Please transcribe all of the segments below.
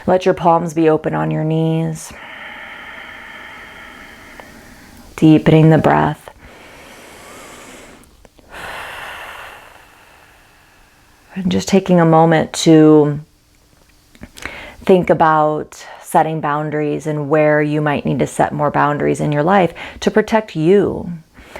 Let your palms be open on your knees. Deepening the breath. And just taking a moment to think about setting boundaries and where you might need to set more boundaries in your life to protect you,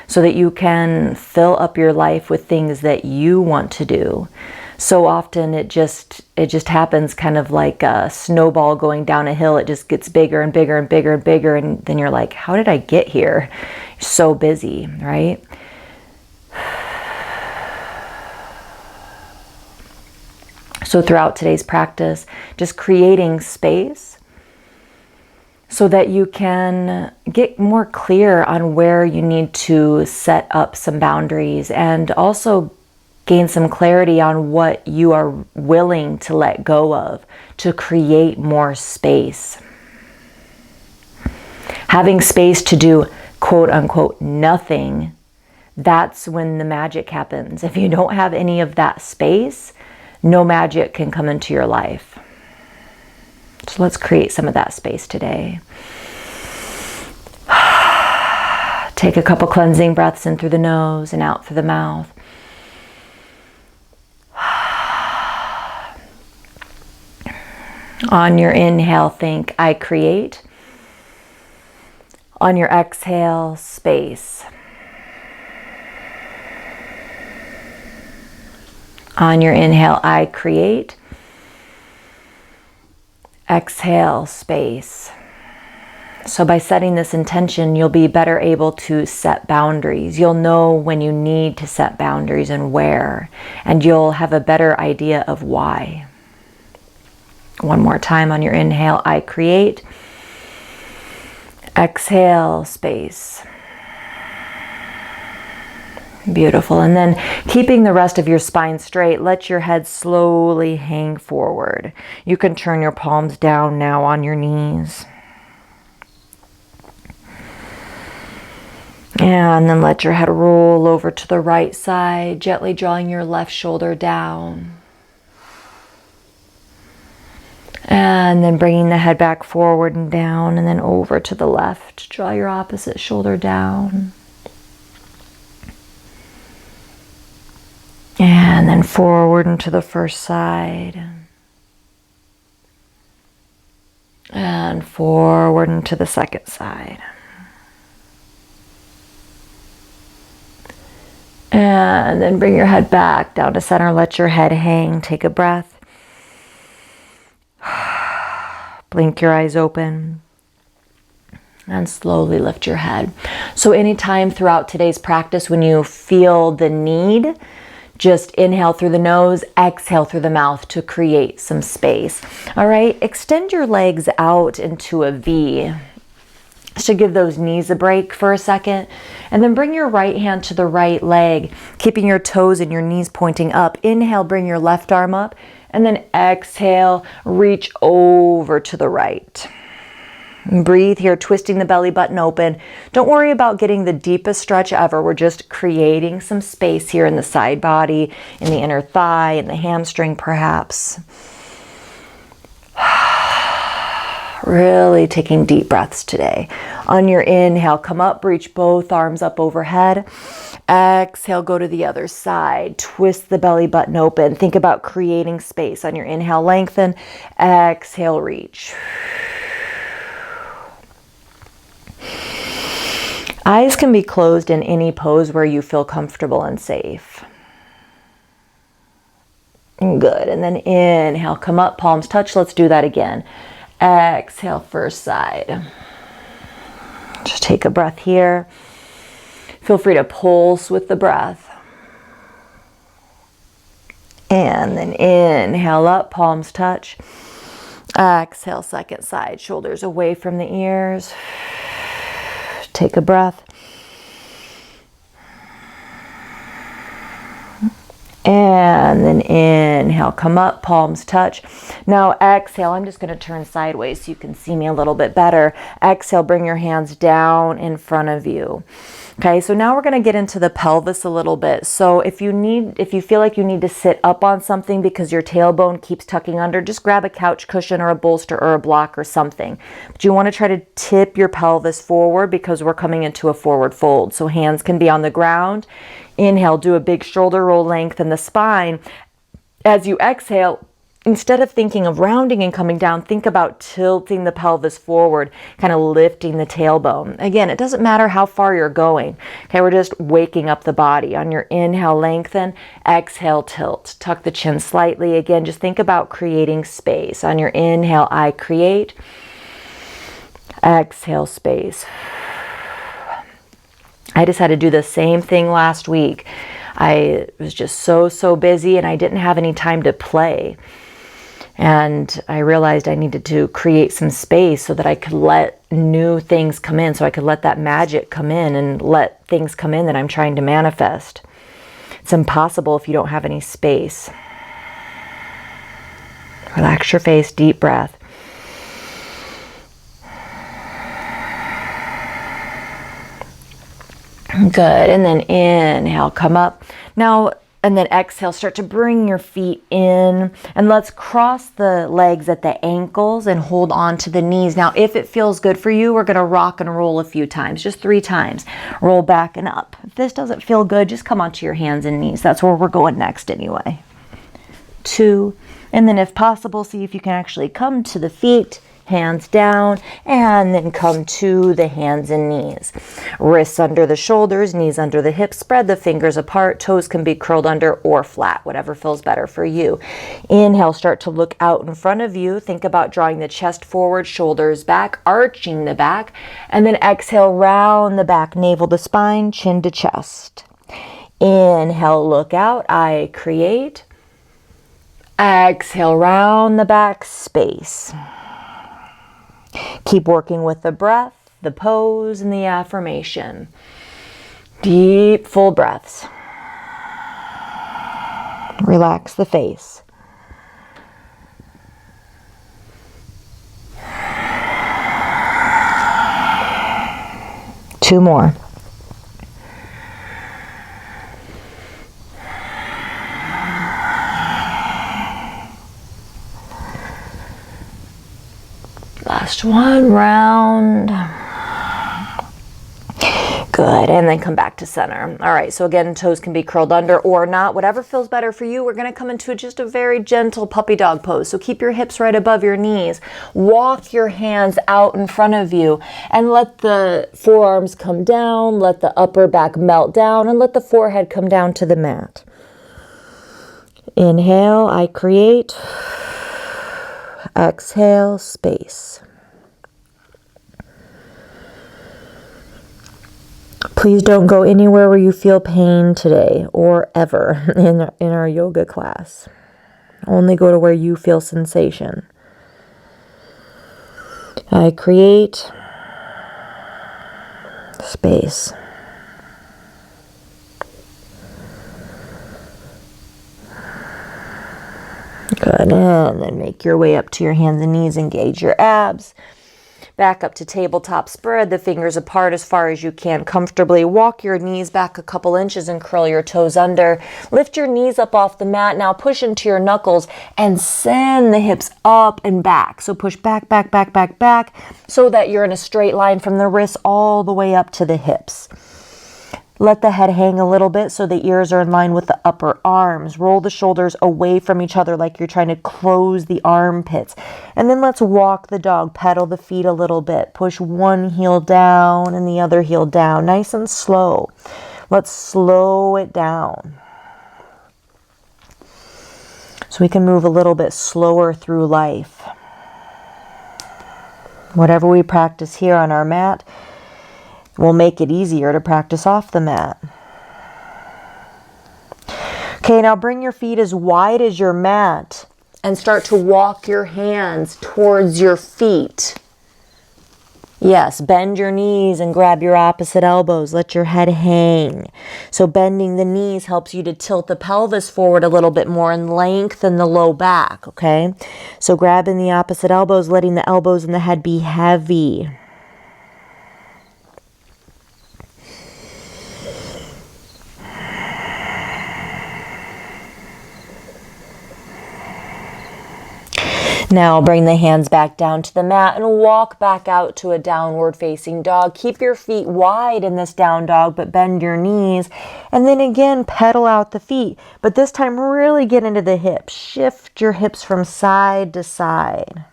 so that you can fill up your life with things that you want to do. So often it just happens kind of like a snowball going down a hill. It just gets bigger and bigger and bigger and bigger, and then you're like, how did I get here? You're so busy, right? So throughout today's practice, just creating space so that you can get more clear on where you need to set up some boundaries, and also gain some clarity on what you are willing to let go of to create more space. Having space to do quote unquote nothing, that's when the magic happens. If you don't have any of that space, no magic can come into your life. So let's create some of that space today. Take a couple cleansing breaths in through the nose and out through the mouth. On your inhale, think, I create. On your exhale, space. On your inhale, I create. Exhale, space. So by setting this intention, you'll be better able to set boundaries. You'll know when you need to set boundaries and where, and you'll have a better idea of why. One more time on your inhale, I create. Exhale, space. Beautiful. And then keeping the rest of your spine straight, let your head slowly hang forward. You can turn your palms down now on your knees. And then let your head roll over to the right side, gently drawing your left shoulder down. And then bringing the head back forward and down, and then over to the left. Draw your opposite shoulder down. And then forward into the first side. And forward into the second side. And then bring your head back down to center. Let your head hang. Take a breath. Blink your eyes open. And slowly lift your head. So anytime throughout today's practice when you feel the need, just inhale through the nose, exhale through the mouth to create some space. All right, extend your legs out into a V. To give those knees a break for a second. And then bring your right hand to the right leg, keeping your toes and your knees pointing up. Inhale, bring your left arm up. And then exhale, reach over to the right. Breathe here, twisting the belly button open. Don't worry about getting the deepest stretch ever. We're just creating some space here in the side body, in the inner thigh, in the hamstring perhaps. Really taking deep breaths today. On your inhale, come up, reach both arms up overhead. Exhale, go to the other side. Twist the belly button open. Think about creating space. On your inhale, lengthen. Exhale, reach. Eyes can be closed in any pose where you feel comfortable and safe. Good. And then inhale, come up, palms touch. Let's do that again. Exhale, first side. Just take a breath here. Feel free to pulse with the breath. And then inhale up, palms touch. Exhale, second side, shoulders away from the ears. Take a breath. And then inhale, come up, palms touch. Now exhale, I'm just going to turn sideways so you can see me a little bit better. Exhale, bring your hands down in front of you. Okay, so now we're going to get into the pelvis a little bit. So if you feel like you need to sit up on something because your tailbone keeps tucking under, just grab a couch cushion or a bolster or a block or something. But you want to try to tip your pelvis forward because we're coming into a forward fold. So hands can be on the ground. Inhale, do a big shoulder roll, lengthen the spine. As you exhale, instead of thinking of rounding and coming down, think about tilting the pelvis forward, kind of lifting the tailbone. Again, it doesn't matter how far you're going. Okay, we're just waking up the body. On your inhale, lengthen. Exhale, tilt. Tuck the chin slightly. Again, just think about creating space. On your inhale, I create. Exhale, space. I just had to do the same thing last week. I was just so busy and I didn't have any time to play. And I realized I needed to create some space so that I could let new things come in, so I could let that magic come in and let things come in that I'm trying to manifest. It's impossible if you don't have any space. Relax your face, deep breath. Good, and then inhale, come up. Now, and then exhale, start to bring your feet in, and let's cross the legs at the ankles and hold on to the knees. Now, if it feels good for you, we're gonna rock and roll a few times, just 3 times. Roll back and up. If this doesn't feel good, just come onto your hands and knees. That's where we're going next anyway. 2, and then if possible, see if you can actually come to the feet, hands down, and then come to the hands and knees. Wrists under the shoulders, knees under the hips, spread the fingers apart, toes can be curled under or flat, whatever feels better for you. Inhale, start to look out in front of you. Think about drawing the chest forward, shoulders back, arching the back, and then exhale, round the back, navel to spine, chin to chest. Inhale, look out, I create. Exhale, round the back, space. Keep working with the breath, the pose, and the affirmation. Deep, full breaths. Relax the face. Two more. Last one round. Good, and then come back to center. All right, so again, toes can be curled under or not, whatever feels better for you. We're gonna come into just a very gentle puppy dog pose. So keep your hips right above your knees. Walk your hands out in front of you and let the forearms come down, let the upper back melt down, and let the forehead come down to the mat. Inhale, I create. Exhale, space. Please don't go anywhere where you feel pain today or ever in our yoga class. Only go to where you feel sensation. I create space. Good, and then make your way up to your hands and knees, engage your abs. Back up to tabletop, spread the fingers apart as far as you can comfortably. Walk your knees back a couple inches and curl your toes under. Lift your knees up off the mat. Now push into your knuckles and send the hips up and back. So push back, back, back, back, back, so that you're in a straight line from the wrists all the way up to the hips. Let the head hang a little bit so the ears are in line with the upper arms. Roll the shoulders away from each other like you're trying to close the armpits. And then let's walk the dog, pedal the feet a little bit. Push one heel down and the other heel down, nice and slow. Let's slow it down, so we can move a little bit slower through life. Whatever we practice here on our mat will make it easier to practice off the mat. Okay, now bring your feet as wide as your mat and start to walk your hands towards your feet. Yes, bend your knees and grab your opposite elbows. Let your head hang. So bending the knees helps you to tilt the pelvis forward a little bit more and lengthen the low back, okay? So grabbing the opposite elbows, letting the elbows and the head be heavy. Now bring the hands back down to the mat and walk back out to a downward facing dog. Keep your feet wide in this down dog, but bend your knees. And then again, pedal out the feet. But this time really get into the hips. Shift your hips from side to side.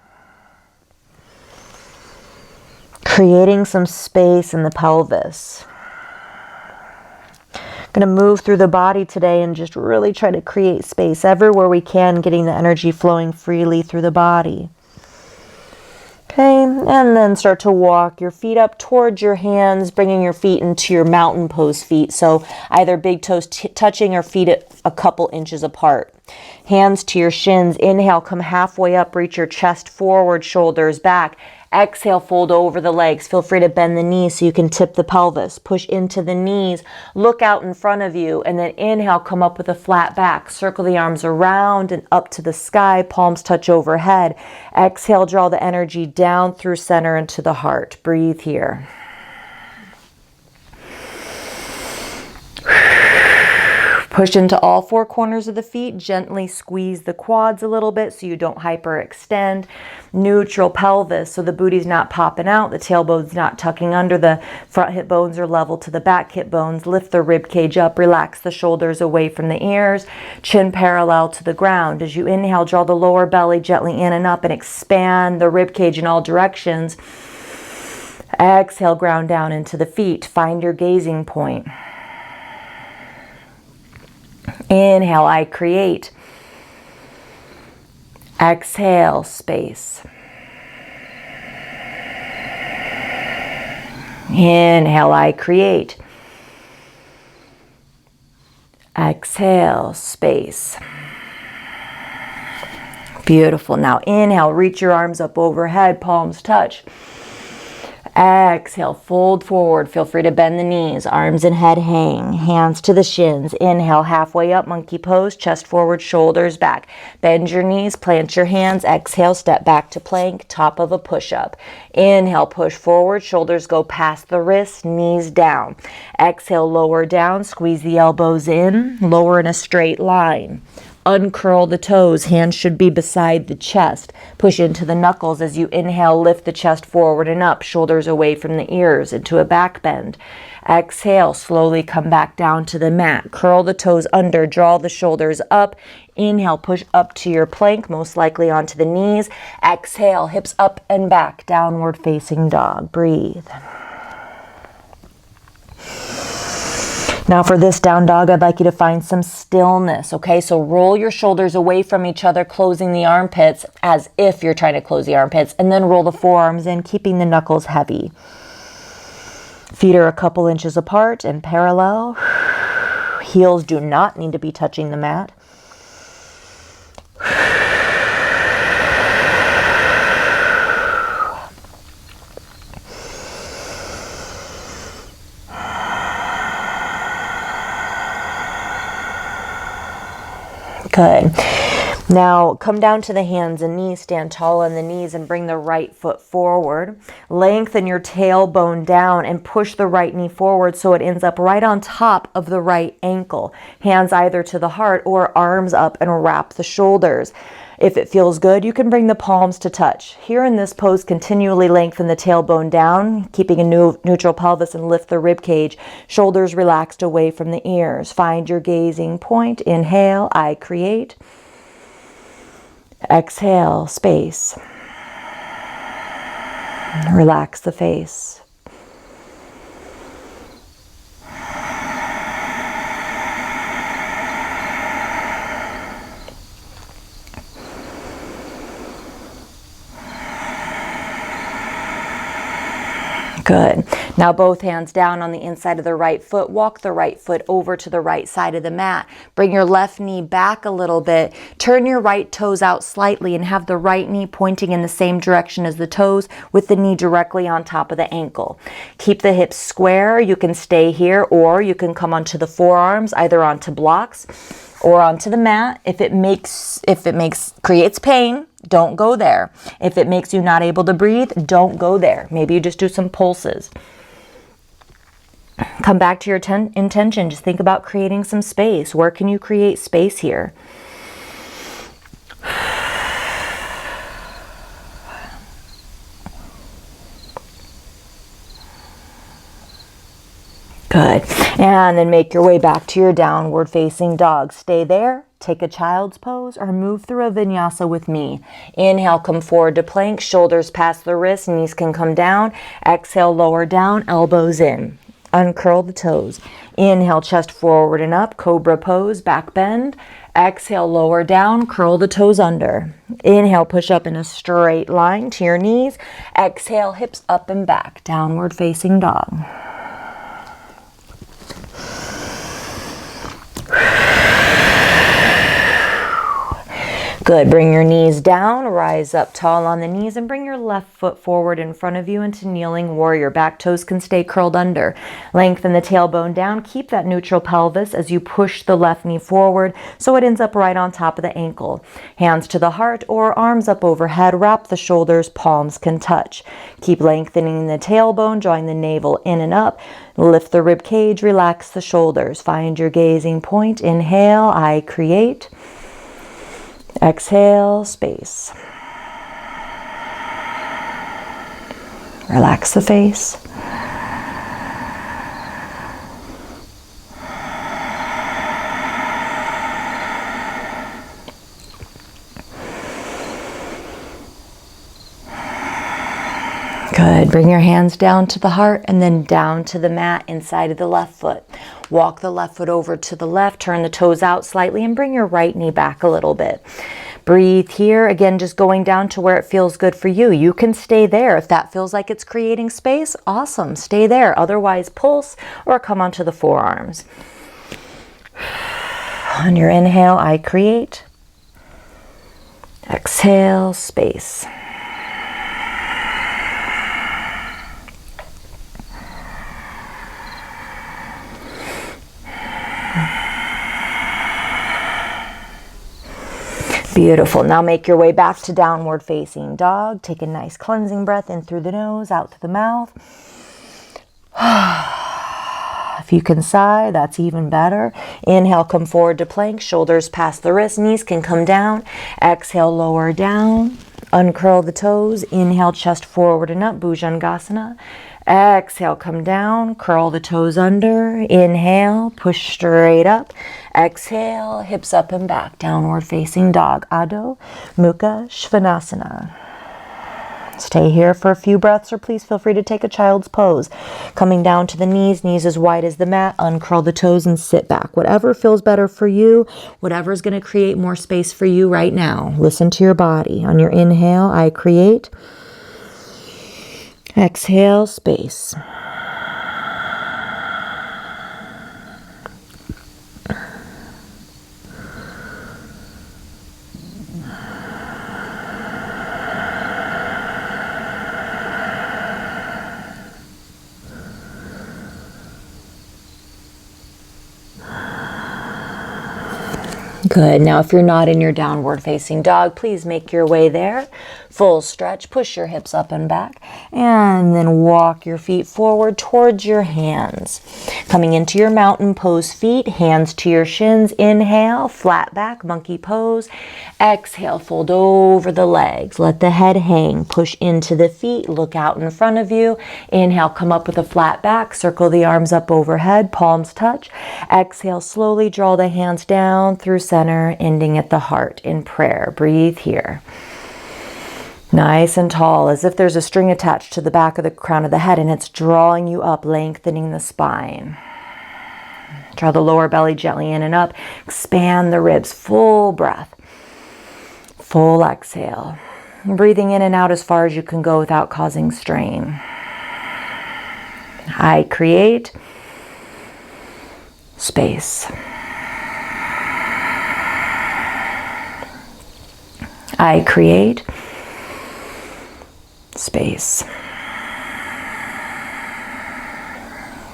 Creating some space in the pelvis. Going to move through the body today and just really try to create space everywhere we can, getting the energy flowing freely through the body. Okay, and then start to walk your feet up towards your hands, bringing your feet into your mountain pose feet. So either big toes touching or feet a couple inches apart. Hands to your shins. Inhale, come halfway up, reach your chest forward, shoulders back. Exhale, fold over the legs. Feel free to bend the knees so you can tip the pelvis. Push into the knees. Look out in front of you. And then inhale, come up with a flat back. Circle the arms around and up to the sky. Palms touch overhead. Exhale, draw the energy down through center into the heart. Breathe here. Push into all four corners of the feet. Gently squeeze the quads a little bit so you don't hyperextend. Neutral pelvis, so the booty's not popping out, the tailbone's not tucking under, the front hip bones are level to the back hip bones. Lift the rib cage up, relax the shoulders away from the ears, chin parallel to the ground. As you inhale, draw the lower belly gently in and up and expand the rib cage in all directions. Exhale, ground down into the feet. Find your gazing point. Inhale, I create. Exhale, space. Inhale, I create. Exhale, space. Beautiful. Now inhale, reach your arms up overhead, palms touch. Exhale, fold forward. Feel free to bend the knees, arms and head hang, hands to the shins. Inhale, halfway up, monkey pose, chest forward, shoulders back. Bend your knees, plant your hands. Exhale, step back to plank, top of a push-up. Inhale, push forward, shoulders go past the wrists, knees down. Exhale, lower down, squeeze the elbows in, lower in a straight line. Uncurl the toes, hands should be beside the chest. Push into the knuckles as you inhale, lift the chest forward and up, shoulders away from the ears into a back bend. Exhale, slowly come back down to the mat. Curl the toes under, draw the shoulders up. Inhale, push up to your plank, most likely onto the knees. Exhale, hips up and back, downward facing dog. Breathe. Now for this down dog, I'd like you to find some stillness, okay? So roll your shoulders away from each other, closing the armpits as if you're trying to close the armpits, and then roll the forearms in, keeping the knuckles heavy. Feet are a couple inches apart and parallel. Heels do not need to be touching the mat. Good. Now come down to the hands and knees, stand tall on the knees and bring the right foot forward. Lengthen your tailbone down and push the right knee forward so it ends up right on top of the right ankle. Hands either to the heart or arms up and wrap the shoulders. If it feels good, you can bring the palms to touch. Here in this pose, continually lengthen the tailbone down, keeping a neutral pelvis and lift the rib cage. Shoulders relaxed away from the ears. Find your gazing point. Inhale, I create. Exhale, space. Relax the face. Good. Now both hands down on the inside of the right foot. Walk the right foot over to the right side of the mat. Bring your left knee back a little bit. Turn your right toes out slightly and have the right knee pointing in the same direction as the toes with the knee directly on top of the ankle. Keep the hips square. You can stay here or you can come onto the forearms, either onto blocks or onto the mat. If it creates pain, don't go there. If it makes you not able to breathe, don't go there. Maybe you just do some pulses. Come back to your intention. Just think about creating some space. Where can you create space here? Good. And then make your way back to your downward facing dog. Stay there. Take a child's pose or move through a vinyasa with me. Inhale, come forward to plank, shoulders past the wrists, knees can come down. Exhale, lower down, elbows in. Uncurl the toes. Inhale, chest forward and up, cobra pose, back bend. Exhale, lower down, curl the toes under. Inhale, push up in a straight line to your knees. Exhale, hips up and back, downward facing dog. Good. Bring your knees down, rise up tall on the knees, and bring your left foot forward in front of you into kneeling warrior. Back toes can stay curled under. Lengthen the tailbone down. Keep that neutral pelvis as you push the left knee forward so it ends up right on top of the ankle. Hands to the heart or arms up overhead. Wrap the shoulders, palms can touch. Keep lengthening the tailbone, drawing the navel in and up. Lift the rib cage, relax the shoulders. Find your gazing point. Inhale, I create. Exhale, space. Relax the face. Good. Bring your hands down to the heart and then down to the mat inside of the left foot. Walk the left foot over to the left, turn the toes out slightly and bring your right knee back a little bit. Breathe here. Again, just going down to where it feels good for you. You can stay there. If that feels like it's creating space, awesome. Stay there. Otherwise, pulse or come onto the forearms. On your inhale, I create. Exhale, space. Beautiful. Now make your way back to downward facing dog. Take a nice cleansing breath in through the nose, out to the mouth. If you can sigh, that's even better. Inhale, come forward to plank, shoulders past the wrists, knees can come down. Exhale, lower down, uncurl the toes. Inhale, chest forward and up, Bhujangasana. Exhale, come down, curl the toes under. Inhale, push straight up. Exhale, hips up and back, downward facing dog, Adho Mukha Svanasana. Stay here for a few breaths or please feel free to take a child's pose. Coming down to the knees, knees as wide as the mat, uncurl the toes and sit back. Whatever feels better for you, whatever is going to create more space for you right now. Listen to your body. On your inhale, I create. Exhale, space. Good. Now, if you're not in your downward facing dog, please make your way there. Full stretch, push your hips up and back, and then walk your feet forward towards your hands. Coming into your mountain pose feet, hands to your shins. Inhale, flat back, monkey pose. Exhale, fold over the legs. Let the head hang. Push into the feet, look out in front of you. Inhale, come up with a flat back, circle the arms up overhead, palms touch. Exhale, slowly draw the hands down through center, ending at the heart in prayer. Breathe here. Nice and tall, as if there's a string attached to the back of the crown of the head and it's drawing you up, lengthening the spine. Draw the lower belly gently in and up. Expand the ribs. Full breath. Full exhale. Breathing in and out as far as you can go without causing strain. I create space. I create space.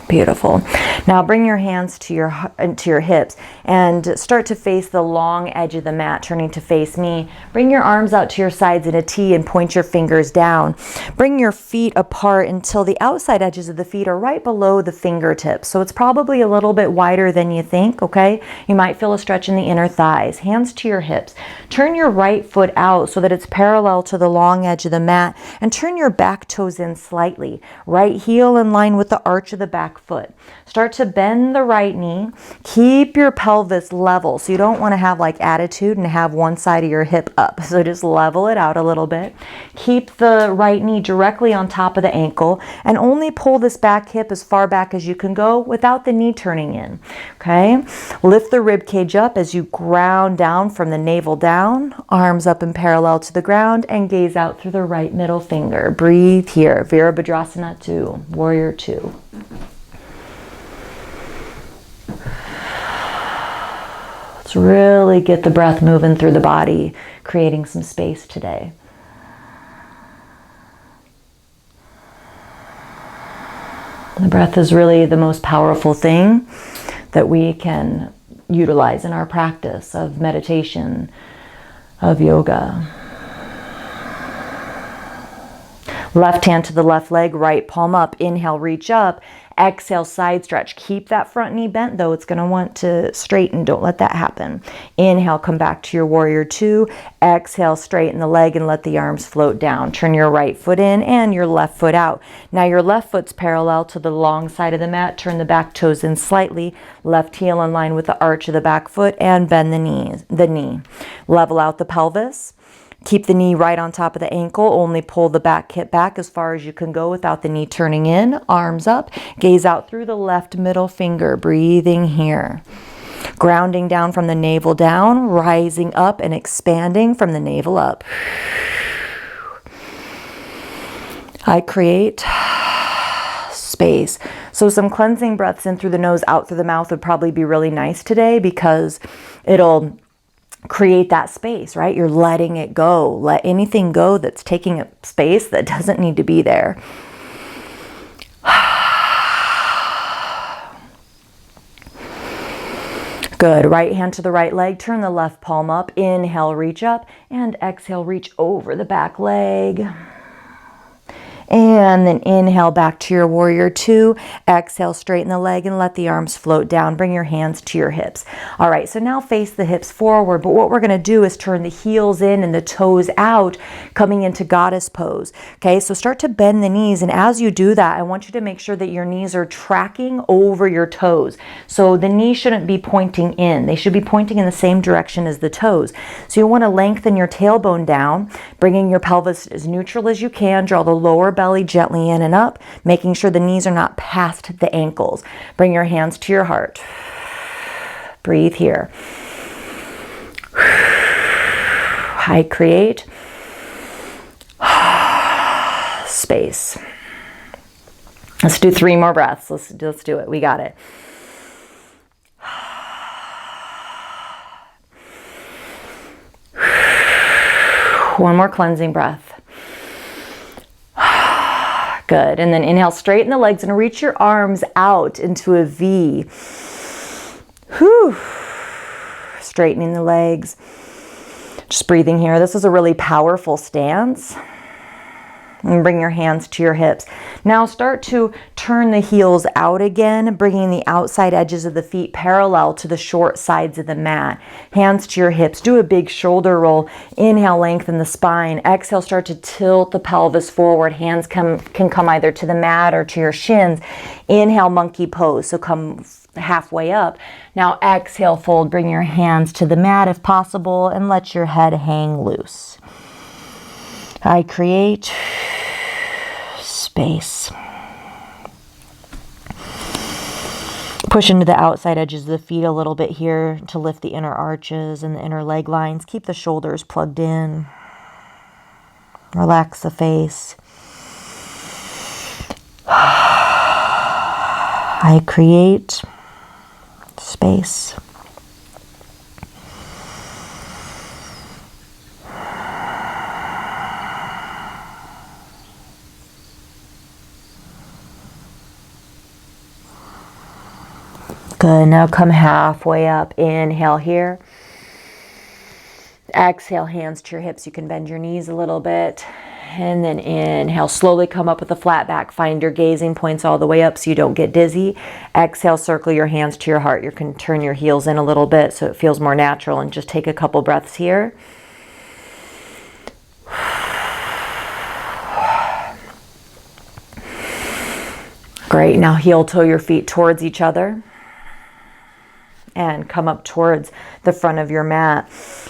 Beautiful. Now bring your hands to your hips and start to face the long edge of the mat, turning to face me. Bring your arms out to your sides in a T and point your fingers down. Bring your feet apart until the outside edges of the feet are right below the fingertips. So it's probably a little bit wider than you think, okay? You might feel a stretch in the inner thighs. Hands to your hips. Turn your right foot out so that it's parallel to the long edge of the mat, and turn your back toes in slightly. Right heel in line with the arch of the back foot. Start to bend the right knee. Keep your pelvis level. So you don't want to have like attitude and have one side of your hip up. So just level it out a little bit. Keep the right knee directly on top of the ankle and only pull this back hip as far back as you can go without the knee turning in. Okay? Lift the rib cage up as you ground down from the navel down, arms up and parallel to the ground, and gaze out through the right middle finger. Breathe here. Virabhadrasana 2, Warrior 2. Let's really get the breath moving through the body, creating some space today. The breath is really the most powerful thing that we can utilize in our practice of meditation, of yoga. Left hand to the left leg, right palm up. Inhale, reach up. Exhale, side stretch. Keep that front knee bent though. It's going to want to straighten. Don't let that happen. Inhale, come back to your Warrior 2. Exhale, straighten the leg and let the arms float down. Turn your right foot in and your left foot out. Now your left foot's parallel to the long side of the mat. Turn the back toes in slightly. Left heel in line with the arch of the back foot and bend the knee. Level out the pelvis. Keep the knee right on top of the ankle. Only pull the back hip back as far as you can go without the knee turning in. Arms up. Gaze out through the left middle finger. Breathing here. Grounding down from the navel down. Rising up and expanding from the navel up. I create space. So some cleansing breaths in through the nose, out through the mouth would probably be really nice today because it'll create that space, right? You're letting it go. Let anything go that's taking up space that doesn't need to be there. Good. Right hand to the right leg. Turn the left palm up. Inhale, reach up. And exhale, reach over the back leg. And then inhale back to your Warrior 2. Exhale, straighten the leg and let the arms float down. Bring your hands to your hips. All right, so now face the hips forward. But what we're going to do is turn the heels in and the toes out, coming into goddess pose. Okay, so start to bend the knees. And as you do that, I want you to make sure that your knees are tracking over your toes. So the knees shouldn't be pointing in. They should be pointing in the same direction as the toes. So you want to lengthen your tailbone down, bringing your pelvis as neutral as you can. Draw the lower belly gently in and up, making sure the knees are not past the ankles. Bring your hands to your heart. Breathe here. I create space. Let's do 3 more breaths. Let's do it. We got it. One more cleansing breath. Good. And then inhale, straighten the legs and reach your arms out into a V. Whew. Straightening the legs. Just breathing here. This is a really powerful stance. And bring your hands to your hips. Now start to turn the heels out again, bringing the outside edges of the feet parallel to the short sides of the mat. Hands to your hips. Do a big shoulder roll. Inhale, lengthen the spine. Exhale, start to tilt the pelvis forward. Hands can come either to the mat or to your shins. Inhale, monkey pose. So come halfway up. Now exhale, fold. Bring your hands to the mat if possible and let your head hang loose. I create space. Push into the outside edges of the feet a little bit here to lift the inner arches and the inner leg lines. Keep the shoulders plugged in. Relax the face. I create space. Good. Now come halfway up. Inhale here. Exhale, hands to your hips. You can bend your knees a little bit. And then inhale, slowly come up with a flat back. Find your gazing points all the way up so you don't get dizzy. Exhale, circle your hands to your heart. You can turn your heels in a little bit so it feels more natural, and just take a couple breaths here. Great. Now heel toe your feet towards each other and come up towards the front of your mat.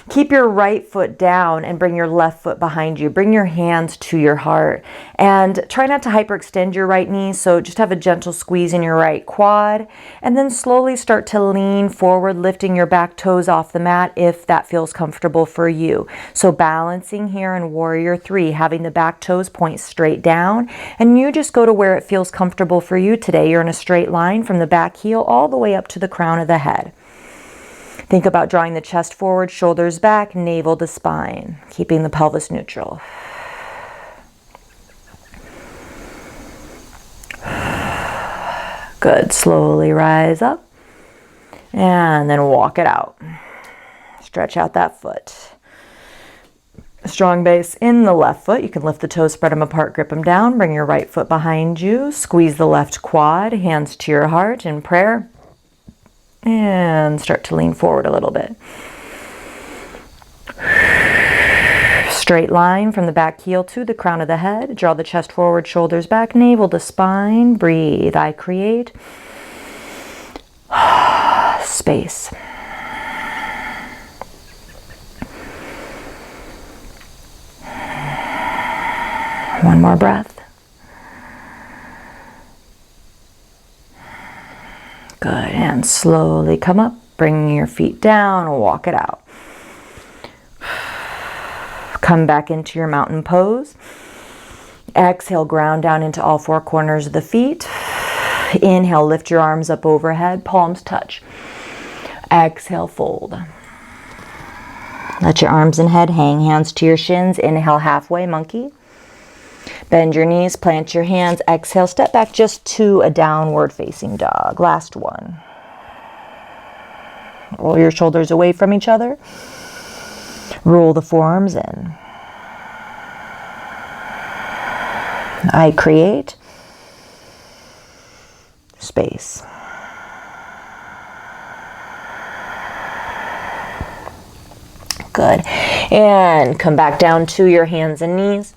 Keep your right foot down and bring your left foot behind you. Bring your hands to your heart and try not to hyperextend your right knee. So just have a gentle squeeze in your right quad, and then slowly start to lean forward, lifting your back toes off the mat if that feels comfortable for you. So balancing here in Warrior 3, having the back toes point straight down, and you just go to where it feels comfortable for you today. You're in a straight line from the back heel all the way up to the crown of the head. Think about drawing the chest forward, shoulders back, navel to spine, keeping the pelvis neutral. Good. Slowly rise up and then walk it out. Stretch out that foot. Strong base in the left foot. You can lift the toes, spread them apart, grip them down. Bring your right foot behind you. Squeeze the left quad, hands to your heart in prayer. And start to lean forward a little bit. Straight line from the back heel to the crown of the head. Draw the chest forward, shoulders back, navel to spine. Breathe. I create space. One more breath. Good. And slowly come up, bring your feet down, walk it out. Come back into your mountain pose. Exhale, ground down into all four corners of the feet. Inhale, lift your arms up overhead, palms touch. Exhale, fold. Let your arms and head hang, hands to your shins. Inhale, halfway monkey. Bend your knees, plant your hands. Exhale, step back just to a downward facing dog. Last one. Roll your shoulders away from each other. Roll the forearms in. I create space. Good. And come back down to your hands and knees.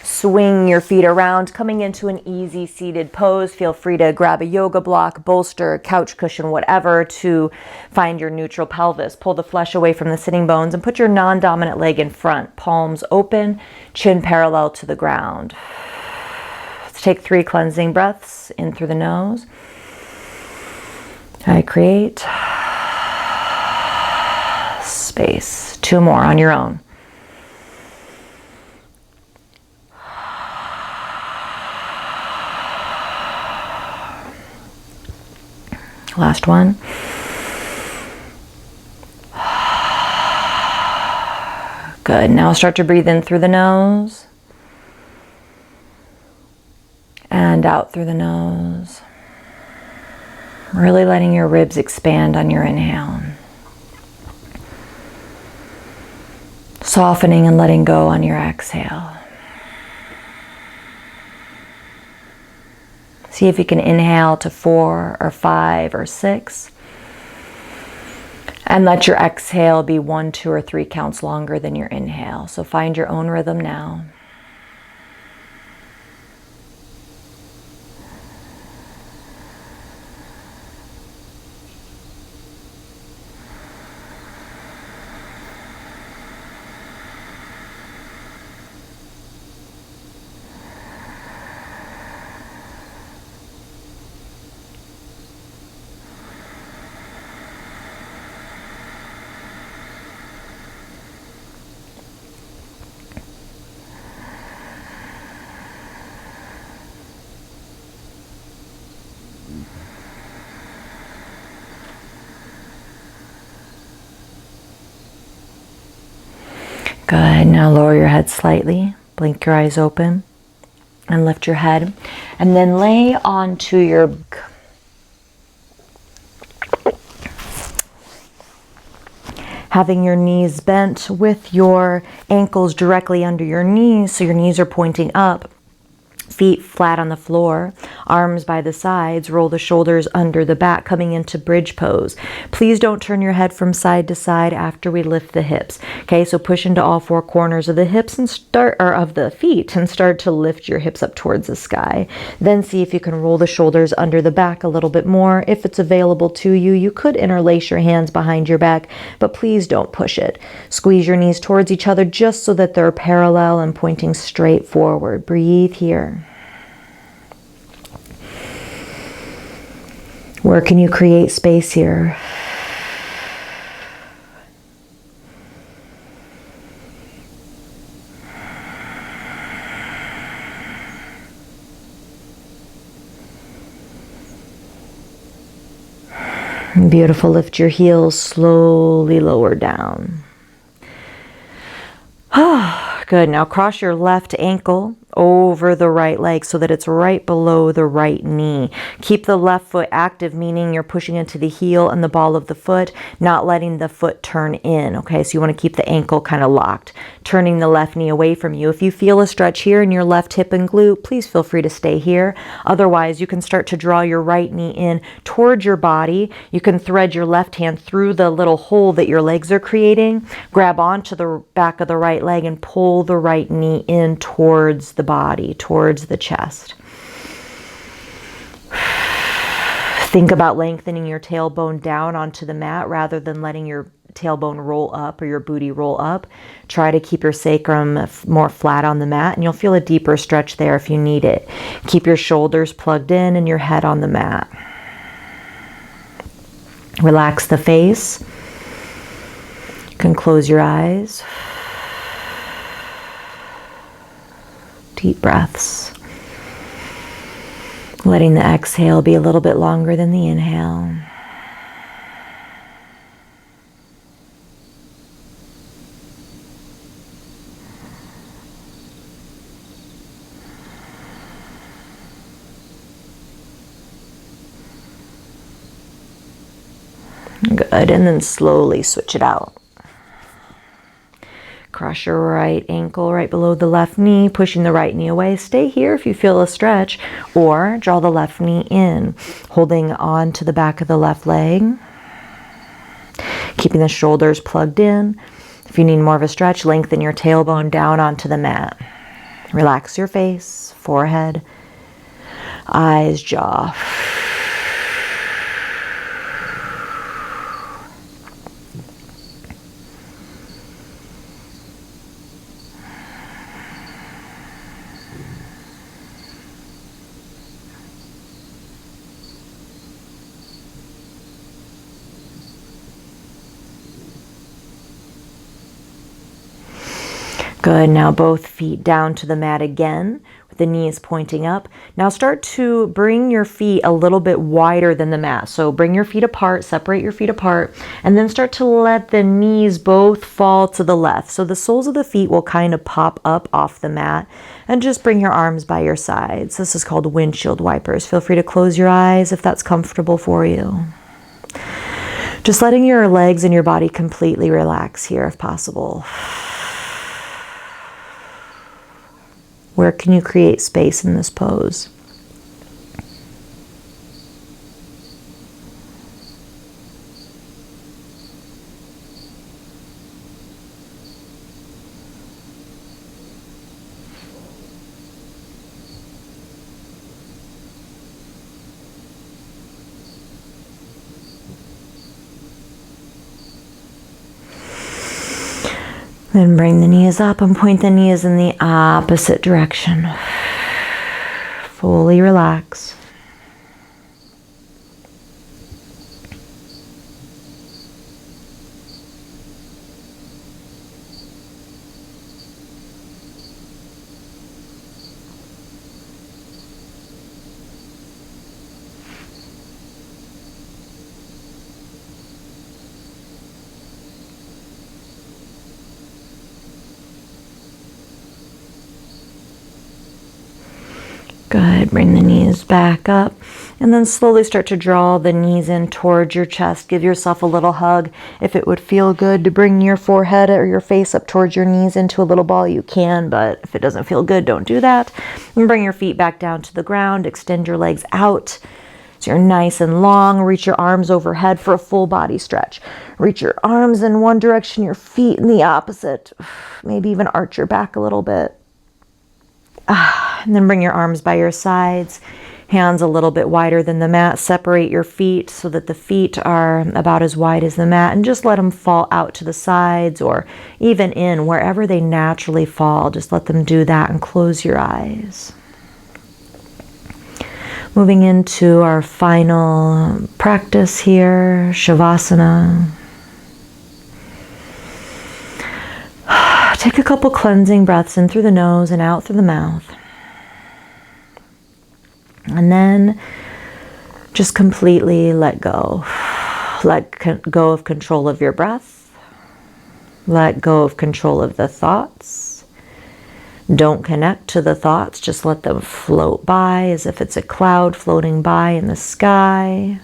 Swing your feet around, coming into an easy seated pose. Feel free to grab a yoga block, bolster, couch cushion, whatever, to find your neutral pelvis. Pull the flesh away from the sitting bones and put your non-dominant leg in front. Palms open, chin parallel to the ground. Let's take 3 cleansing breaths in through the nose. I create space. 2 more on your own. Last one. Good. Now start to breathe in through the nose and out through the nose. Really letting your ribs expand on your inhale. Softening and letting go on your exhale. See if you can inhale to 4 or 5 or 6. And let your exhale be 1, 2, or 3 counts longer than your inhale. So find your own rhythm now. Good. Now lower your head slightly. Blink your eyes open and lift your head. And then lay onto your back. Having your knees bent with your ankles directly under your knees, so your knees are pointing up. Feet flat on the floor, arms by the sides, roll the shoulders under the back, coming into bridge pose. Please don't turn your head from side to side after we lift the hips. Okay, so push into all four corners of the hips and of the feet and start to lift your hips up towards the sky. Then see if you can roll the shoulders under the back a little bit more. If it's available to you, you could interlace your hands behind your back, but please don't push it. Squeeze your knees towards each other just so that they're parallel and pointing straight forward. Breathe here. Where can you create space here? Beautiful. Lift your heels, slowly lower down. Good. Now cross your left ankle over the right leg so that it's right below the right knee. Keep the left foot active, meaning you're pushing into the heel and the ball of the foot, not letting the foot turn in. Okay, so you want to keep the ankle kind of locked, turning the left knee away from you. If you feel a stretch here in your left hip and glute, please feel free to stay here. Otherwise, you can start to draw your right knee in towards your body. You can thread your left hand through the little hole that your legs are creating, grab onto the back of the right leg and pull the right knee in towards the body, towards the chest. Think about lengthening your tailbone down onto the mat rather than letting your tailbone roll up or your booty roll up. Try to keep your sacrum more flat on the mat, and you'll feel a deeper stretch there if you need it. Keep your shoulders plugged in and your head on the mat. Relax the face. You can close your eyes. Deep breaths. Letting the exhale be a little bit longer than the inhale. Good, and then slowly switch it out. Cross your right ankle right below the left knee, pushing the right knee away. Stay here if you feel a stretch, or draw the left knee in, holding on to the back of the left leg, keeping the shoulders plugged in. If you need more of a stretch, lengthen your tailbone down onto the mat. Relax your face, forehead, eyes, jaw. Good. Now both feet down to the mat again, with the knees pointing up. Now start to bring your feet a little bit wider than the mat. So bring your feet apart, separate your feet apart, and then start to let the knees both fall to the left. So the soles of the feet will kind of pop up off the mat, and just bring your arms by your sides. This is called windshield wipers. Feel free to close your eyes if that's comfortable for you. Just letting your legs and your body completely relax here if possible. Where can you create space in this pose? Then bring the knees up and point the knees in the opposite direction. Fully relax. Good. Bring the knees back up. And then slowly start to draw the knees in towards your chest. Give yourself a little hug. If it would feel good to bring your forehead or your face up towards your knees into a little ball, you can. But if it doesn't feel good, don't do that. And bring your feet back down to the ground. Extend your legs out so you're nice and long. Reach your arms overhead for a full body stretch. Reach your arms in one direction, your feet in the opposite. Maybe even arch your back a little bit. And then bring your arms by your sides. Hands a little bit wider than the mat. Separate your feet so that the feet are about as wide as the mat, and just let them fall out to the sides or even in wherever they naturally fall. Just let them do that and close your eyes. Moving into our final practice here, Shavasana. Take a couple cleansing breaths in through the nose and out through the mouth. And then just completely let go. Let go of control of your breath. Let go of control of the thoughts. Don't connect to the thoughts. Just let them float by as if it's a cloud floating by in the sky.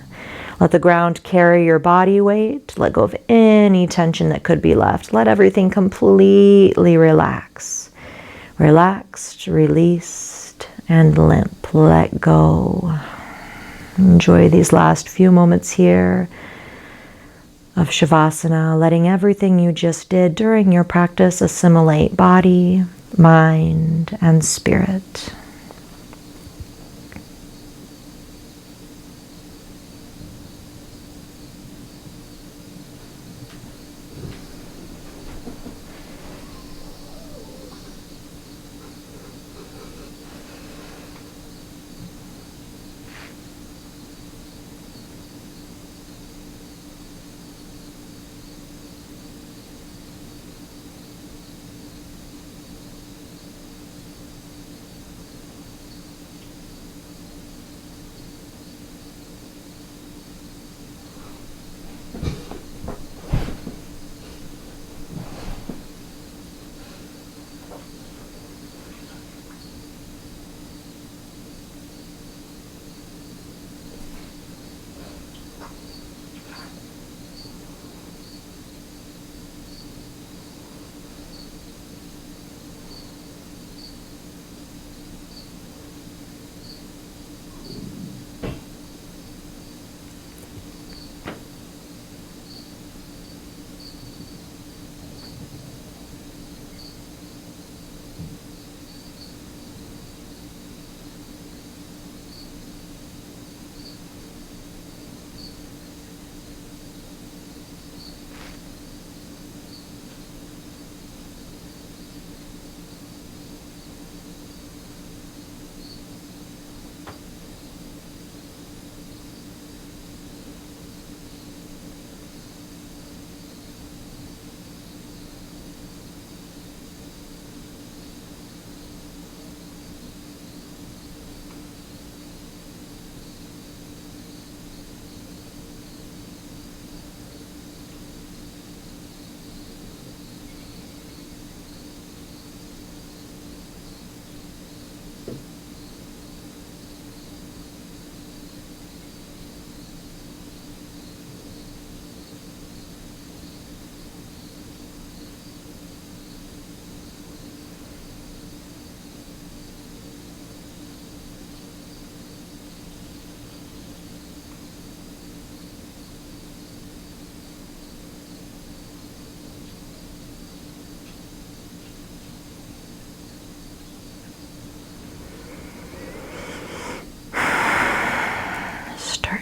Let the ground carry your body weight. Let go of any tension that could be left. Let everything completely relax. Relaxed, released, and limp. Let go. Enjoy these last few moments here of Shavasana, letting everything you just did during your practice assimilate body, mind, and spirit.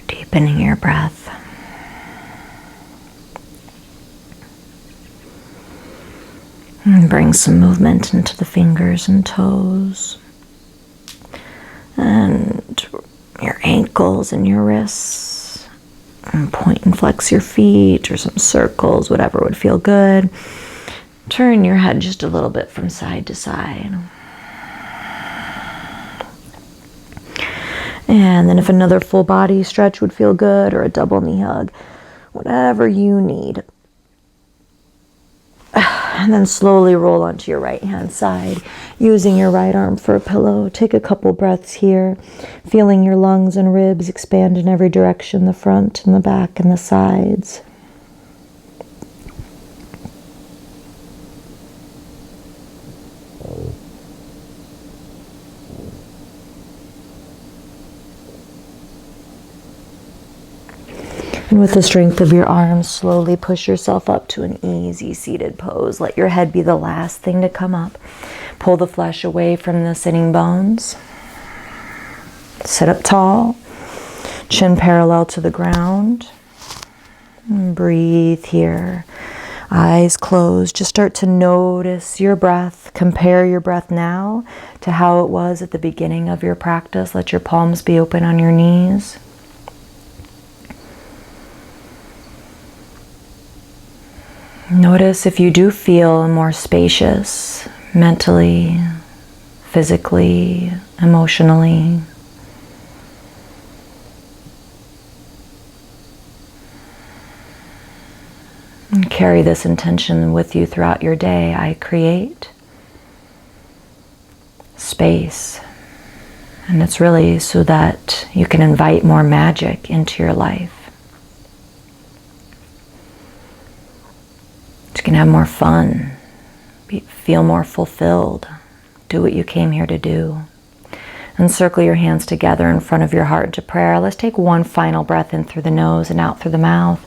Deepening your breath. And bring some movement into the fingers and toes. And your ankles and your wrists. And point and flex your feet or some circles, whatever would feel good. Turn your head just a little bit from side to side. And then if another full body stretch would feel good, or a double knee hug, whatever you need. And then slowly roll onto your right hand side, using your right arm for a pillow. Take a couple breaths here, feeling your lungs and ribs expand in every direction, the front and the back and the sides. And with the strength of your arms, slowly push yourself up to an easy seated pose. Let your head be the last thing to come up. Pull the flesh away from the sitting bones. Sit up tall, chin parallel to the ground. And breathe here. Eyes closed. Just start to notice your breath. Compare your breath now to how it was at the beginning of your practice. Let your palms be open on your knees. Notice if you do feel more spacious mentally, physically, emotionally. And carry this intention with you throughout your day. I create space. And it's really so that you can invite more magic into your life. You can have more fun, feel more fulfilled, do what you came here to do. And circle your hands together in front of your heart into prayer. Let's take one final breath in through the nose and out through the mouth.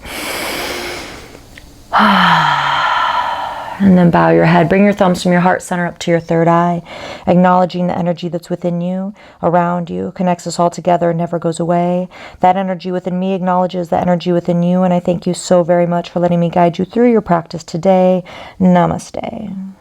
And then bow your head. Bring your thumbs from your heart center up to your third eye, acknowledging the energy that's within you, around you, connects us all together and never goes away. That energy within me acknowledges the energy within you, and I thank you so very much for letting me guide you through your practice today. Namaste.